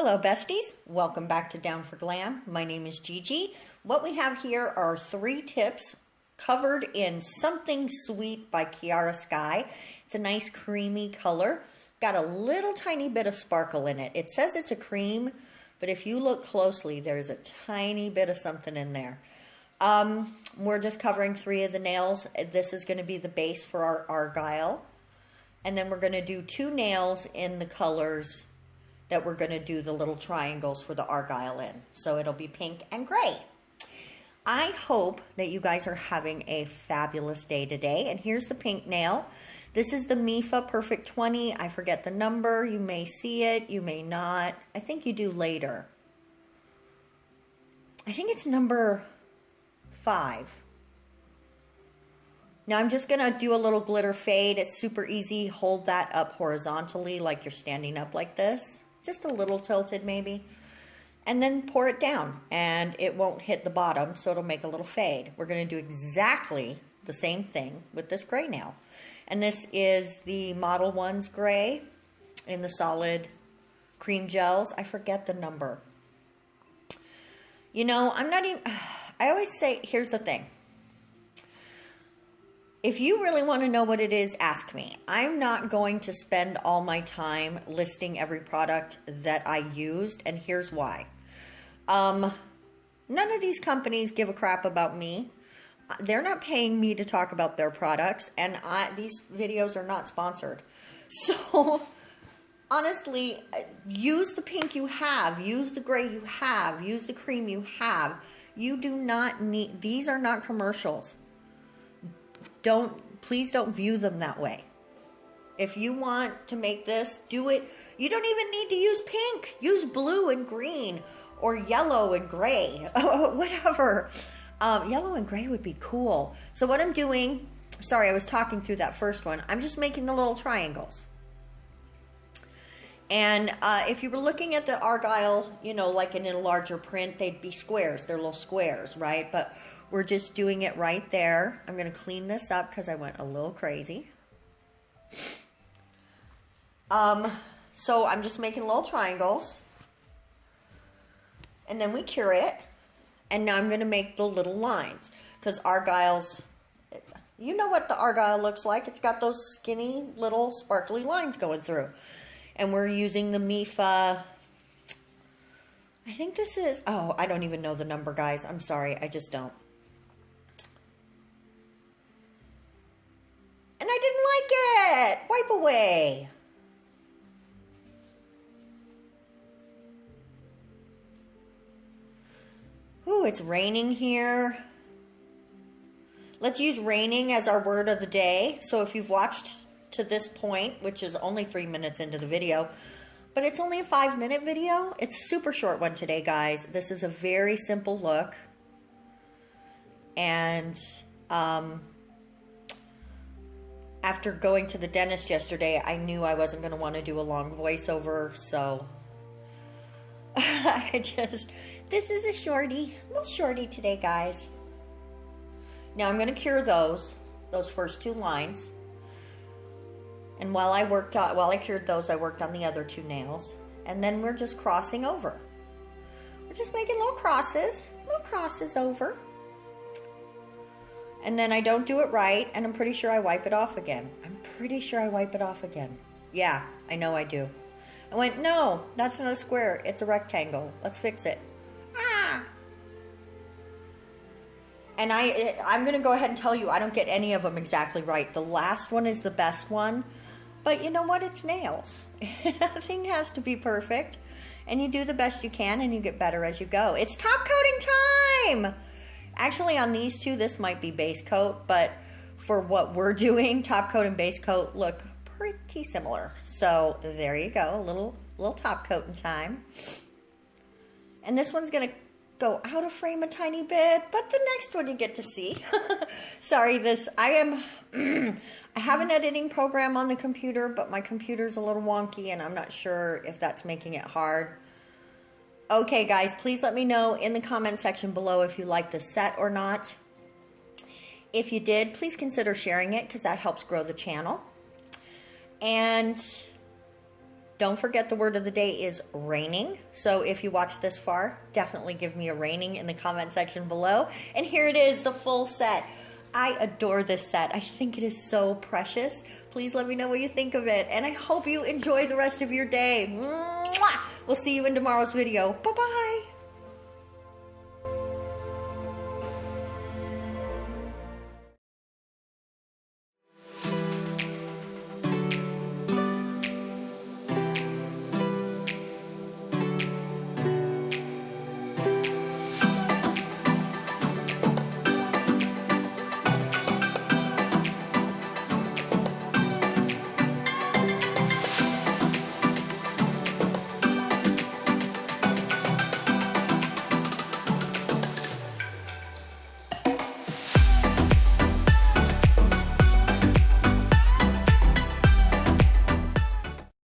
Hello besties, welcome back to Down for Glam. My name is Gigi. What we have here are 3 tips covered in Something Sweet by Kiara Sky. It's a nice creamy color. Got a little tiny bit of sparkle in it. It says it's a cream, but if you look closely, there's a tiny bit of something in there. We're just covering 3 of the nails. This is going to be the base for our Argyle. And then we're going to do 2 nails in the colors that we're going to do the little triangles for the Argyle in. So it'll be pink and gray. I hope that you guys are having a fabulous day today. And here's the pink nail. This is the MEFA Perfect 20. I forget the number. You may see it. You may not. I think you do later. I think it's number 5. Now I'm just going to do a little glitter fade. It's super easy. Hold that up horizontally like you're standing up like this. Just a little tilted maybe. And then pour it down and it won't hit the bottom, so it'll make a little fade. We're going to do exactly the same thing with this gray nail. And this is the Modelones gray in the solid cream gels. I forget the number. You know, I always say, here's the thing. If you really want to know what it is, ask me. I'm not going to spend all my time listing every product that I used, and here's why. None of these companies give a crap about me. They're not paying me to talk about their products, and these videos are not sponsored. So, honestly, use the pink you have, use the gray you have, use the cream you have. You do not need, these are not commercials. Please don't view them that way. If you want to make this, do it. You don't even need to use pink. Use blue and green or yellow and gray, whatever. Yellow and gray would be cool. So what I'm doing, sorry, I was talking through that first one. I'm just making the little triangles. And if you were looking at the Argyle, you know, like in a larger print, they'd be squares. They're little squares, right? But we're just doing it right there. I'm going to clean this up because I went a little crazy. So I'm just making little triangles. And then we cure it. And now I'm going to make the little lines. Because Argyle's, you know what the Argyle looks like. It's got those skinny little sparkly lines going through. And we're using the MEFA, I think this is, oh, I don't even know the number, guys. I'm sorry, I just don't. And I didn't like it. Wipe away. Ooh, it's raining here. Let's use raining as our word of the day. So if you've watched to this point, which is only 3 minutes into the video, but it's only a 5-minute video. It's super short one today, guys. This is a very simple look. And after going to the dentist yesterday, I knew I wasn't going to want to do a long voiceover, so this is a shorty, little shorty today, guys. Now I'm going to cure those first 2 lines. And while I cured those, I worked on the other 2 nails. And then we're just crossing over. We're just making little crosses over. And then I don't do it right, and I'm pretty sure I wipe it off again. Yeah, I know I do. I went, no, that's not a square. It's a rectangle. Let's fix it. Ah! And I'm going to go ahead and tell you, I don't get any of them exactly right. The last one is the best one. But you know what? It's nails. Nothing has to be perfect. And you do the best you can and you get better as you go. It's top coating time! Actually, on these 2, this might be base coat. But for what we're doing, top coat and base coat look pretty similar. So there you go. A little top coating time. And this one's going to go out of frame a tiny bit, but the next one you get to see. Sorry, I have an editing program on the computer, but my computer's a little wonky and I'm not sure if that's making it hard. Okay, guys, please let me know in the comment section below if you like the set or not. If you did, please consider sharing it because that helps grow the channel. And Don't forget the word of the day is raining. So if you watch this far, definitely give me a raining in the comment section below. And here it is, the full set. I adore this set. I think it is so precious. Please let me know what you think of it. And I hope you enjoy the rest of your day. Mwah! We'll see you in tomorrow's video. Bye-bye.